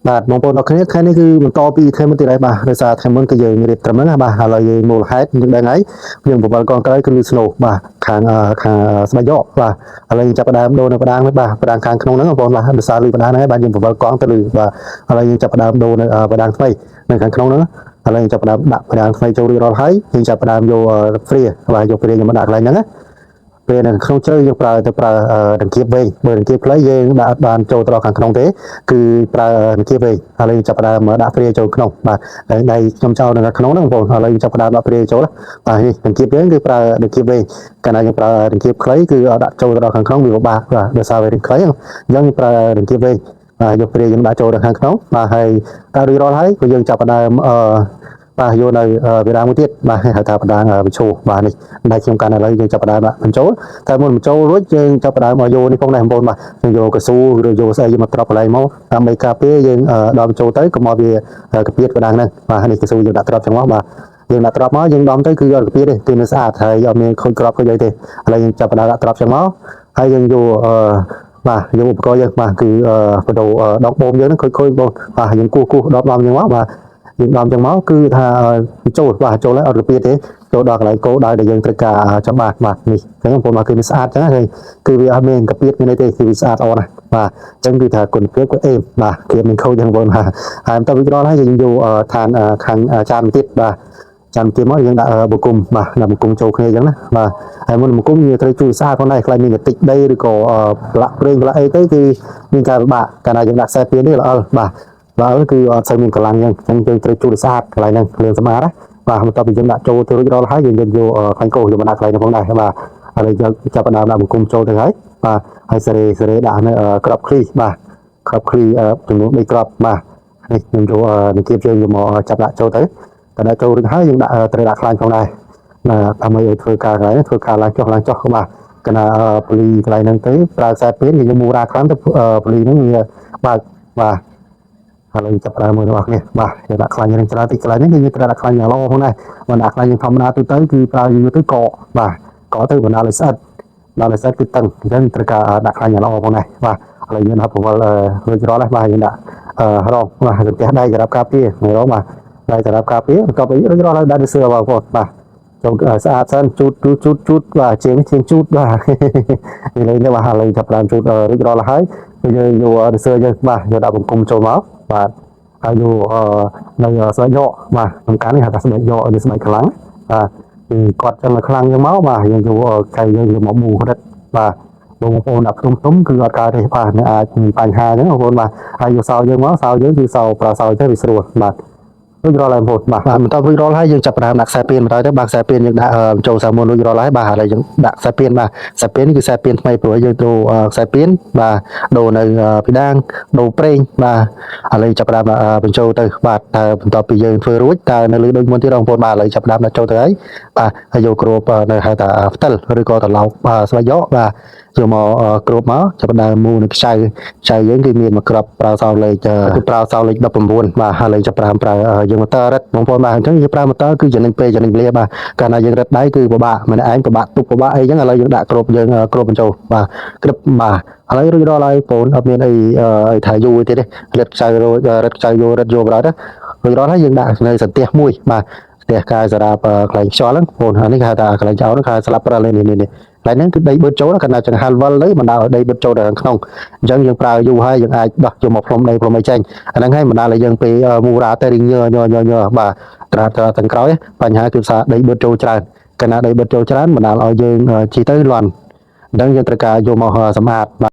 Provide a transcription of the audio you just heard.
បាទបងប្អូនអរគ្នាថ្ងៃនេះគឺបន្តពីថ្ងៃមុនទៀតហើយបាទដោយសារថ្ងៃមុនគឺយើងរៀបត្រឹមហ្នឹងណាបាទឥឡូវយើងមូលហេតុយើងដឹងហើយយើងបបលកងក្រោយគឺលឺស្នូបាទខាងស្បែកយកបាទឥឡូវយើងចាប់ផ្ដើមដូរនៅបដាងនេះបាទបដាងខាងក្នុងហ្នឹងបងប្អូនបាទដោយសារលឺបដាងហ្នឹងហើយបាទយើងបបលកងទៅលឺបាទឥឡូវយើងចាប់ផ្ដើមដូរនៅបដាងថ្មីនៅខាងក្នុងហ្នឹងឥឡូវយើងចាប់ផ្ដើមដាក់បដាងថ្មីចូលរួចរាល់ហើយយើងចាប់ផ្ដើមយកព្រាបាទយកព្រាយើងមកដាក់កន្លែងហ្នឹងណាពេលនៅក្នុងជ្រៅយើងប្រើដង្កៀបវែងបើដង្កៀបខ្លីយើងដាក់អត់បានចូលទៅដល់ខាងក្នុងទេគឺប្រើដង្កៀបវែងឥឡូវចាប់ផ្ដើមដាក់ព្រាចូលក្នុងបាទហើយដៃខ្ញុំចោលនៅក្នុងហ្នឹងបងប្អូនឥឡូវយើងចាប់ផ្ដើមដាក់ព្រាចូលបាទនេះដង្កៀបយើងគឺប្រើដង្កៀបវែងកាលណាយើងប្រើដង្កៀបខ្លីគឺដាក់ចូលទៅដល់ខាងក្នុងវាពិបាកបាទដោយសារវារីកខ្លីអញ្ចឹងប្រើដង្កៀបវែងបាទយកព្រាយើងដាក់ចូលទៅខាងក្នុងបាទហើយដល់រួចរាល់ហើយគឺយើងចាប់ផ្ដើមបាទយកនៅវិរាមមួយទៀតបាទហៅថាបណ្ដាញវិឈោបាទនេះដៃខ្ញុំកាន់ឥឡូវយើងចាប់ផ្ដើមដាក់បញ្ចូលតែមុនបញ្ចូលរួចយើងចាប់ផ្ដើមយកនេះផងដែរបងប្អូនបាទយើងយកកស៊ូឬយកស្អីយកមកត្រប់កន្លែងមកដើម្បីការពារយើងដល់បញ្ចូលទៅកុំឲ្យវាកាពៀតបណ្ដាញហ្នឹងបាទនេះកស៊ូយើងដាក់ត្រប់ចឹងមកបាទយើងដាក់ត្រប់មកយើងដំទៅគឺអត់កាពៀតទេគឺនៅស្អាតហើយអត់មានខូចក្របខូចអីទេឥឡូវយើងចាប់ផ្ដើមដាក់ត្រប់ចឹងមកហើយយើងយកបាទយកឧបករណ៍យើងបាទគឺបដូរដងបូមយើងហ្នឹងខូចបងបាទយើងគោះដបចឹងមកបាទយើងដំចឹងមកគឺថាចូលបាទចូលហើយអត់កាពៀតទេចូលដល់កន្លែងគោដៅដែលយើងត្រូវការចាំបាទនេះអញ្ចឹងបងប្អូនមកគឺស្អាតចឹងហើយគឺវាអត់មានកាពៀតមានអីទេគឺវាស្អាតល្អណាស់បាទអញ្ចឹងគឺថាគុណភាពក៏អេមបាទគ្រាបមិនខូចចឹងបងប្អូនហើយបន្ទាប់ពីដល់ហើយយើងយកឋានខាងចានទៀតបាទចានទៀតមកយើងដាក់បង្គំបាទដាក់បង្គំចូលគ្នាចឹងណាបាទហើយមុនបង្គំយើងត្រូវជួយស្អាតផងដែរខ្លាចមានតិចដីឬក៏ប្រឡាក់ប្រេងប្រឡាក់អីទៅគឺមានការពិបាកកាលណាយើងដាក់ខ្សែពីនេះល្អបាទបាទគឺអត់សូវមានកម្លាំងចឹងយើងត្រូវជួយស្អាតកន្លែងហ្នឹងលឿនស្មារណាបាទបន្ទាប់ពីយើងដាក់ចូលទៅរួចរាល់ហើយយើងយកខ្លាញ់កោសយកមកដាក់កន្លែងហ្នឹងផងដែរបាទហើយយើងចាប់ផ្ដើមដាក់បង្គំចូលទៅហើយបាទហើយសេរីដាក់នៅក្របឃ្លីបាទក្របឃ្លីចំនួន3ក្របបាទនេះខ្ញុំយកនិគៀបយើងយកមកចាប់ដាក់ចូលទៅតែដាក់ចូលរួចហើយយើងដាក់ត្រូវដាក់ខ្លាញ់ផងដែរដើម្បីឲ្យធ្វើការកន្លែងធ្វើការឡើងចុះបាទកណ្ដាពូលីកន្លែងហ្នឹងទៅប្រើខ្សែពេនយើងមូរ៉ាខ្លាំងទៅពូលីហ្នឹងវាបើកបាទឥឡូវចាប់ដើមមើលរបស់គ្នាបាទយើងដាក់ខ្លាញ់រឿងច្រើនទីកន្លែងនេះយើងត្រូវដាក់ខ្លាញ់ល្អផងដែរបើដាក់ខ្លាញ់យើងធម្មតាទៅគឺប្រើយូរទៅកបាទកទៅបណ្ដាលឲ្យស្អិតគឺតឹងអញ្ចឹងត្រូវការដាក់ខ្លាញ់ល្អផងដែរបាទឥឡូវយើងដាក់ពវល់រួចរាល់ហើយបាទយើងដាក់រងបាទទៅផ្ទះដៃសម្រាប់ការពាររងបាទដៃសម្រាប់ការពារបន្ទាប់ពីរួចរាល់ហើយដាក់ទៅសឿបងប្អូនបាទចូលស្អាតសិនជូតបាទជាងជូតបាទឥឡូវនេះបាទឥឡូវចាប់ដើមជូតរួចរាល់ហើយយើងយកទៅសឿយើងបាទយកដាក់បង្គំចូលមកបាទហើយយកនៅស្បែកយកបាទសំខាន់នេះហៅថាស្បែកយកនេះស្បែកខ្លាំងបាទគឺគាត់ចឹងខ្លាំងចឹងមកបាទយើងយកកែយើងយកមកមូរឹតបាទបងប្អូនដាក់ទុំគឺអត់កើតទេបាទអាចមានបញ្ហាអញ្ចឹងបងប្អូនបាទហើយយកសោយើងមកសោយើងគឺសោប្រើសោទៅវាស្រួលបាទរួចរាល់ហើយបងប្អូនបាទបន្ទាប់រួចរាល់ហើយយើងចាប់ផ្ដើមដាក់ខ្សែពានបន្តទៅបាទខ្សែពានយើងដាក់ចូលសាមុនរួចរាល់ហើយបាទឥឡូវយើងដាក់ខ្សែពានបាទខ្សែពាននេះគឺខ្សែពានថ្មីព្រោះយើងដូរខ្សែពានបាទដូរនៅពីដាងដូរប្រេងបាទឥឡូវចាប់ផ្ដើមបញ្ចូលទៅបាទតើបន្ទាប់ពីយើងធ្វើរួចតើនៅលើដូចមុនទៀតបងប្អូនបាទឥឡូវចាប់ផ្ដើមដាក់ចូលទៅហើយបាទហើយយកគ្រាប់នៅហៅថាផ្តិលឬក៏ត្រឡោកស្បែកយកបាទយកមកគ្របមកចាប់ផ្ដើមមូលនៅខ្ចៅយើងគឺមានមួយគ្រាប់ប្រើសោលេខគឺប្រើសោលេខ19បាទហើយចាប់ផ្ដើមប្រើយើងម៉ូទ័ររឹតបងប្អូនបាទអញ្ចឹងយើងប្រើម៉ូទ័រគឺចំណេញពេលចំណេញវេលាបាទកាលណាយើងរឹតដៃគឺពិបាកម្នាក់ឯងពិបាកទប់ពិបាកអីអញ្ចឹងឥឡូវយើងដាក់គ្របយើងគ្របបញ្ចូលបាទគ្របបាទឥឡូវរួចរាល់ហើយបងប្អូនអត់មានអីថាយូរទៀតទេរឹតខ្ចៅរឹតខ្ចៅយករឹតយកបណ្ដោយទៅរួចរាល់ហើយយើងដាក់នៅសន្ទះមួយបាទផ្ទះកាយសារ៉ាប់កន្លែងខ្យល់ហ្នឹងបងប្អូននេះគេហៅថាកន្លែងចោលហ្នឹងគេស្លាប់ប្រើលេនេះកន្លែងហ្នឹងគឺដីបឺតចូលកណ្ដាលចង្ហាល់វិលទៅបណ្ដាលឲ្យដីបឺតចូលដល់ខាងក្នុងអញ្ចឹងយើងប្រើយូរហើយយើងអាចដោះយកមកផ្លុំដីផ្លុំអីចេញអាហ្នឹងហើយបណ្ដាលឲ្យយើងពេលមូរ៉ាទៅរៀងញ័របាទត្រាទាំងក្រោយបញ្ហាគឺសារដីបឺតចូលច្រើនកណ្ដាលដីបឺតចូលច្រើនបណ្ដាលឲ្យយើងជីទៅលាន់អញ្ចឹងយើងត្រូវការយកមកសម្អាត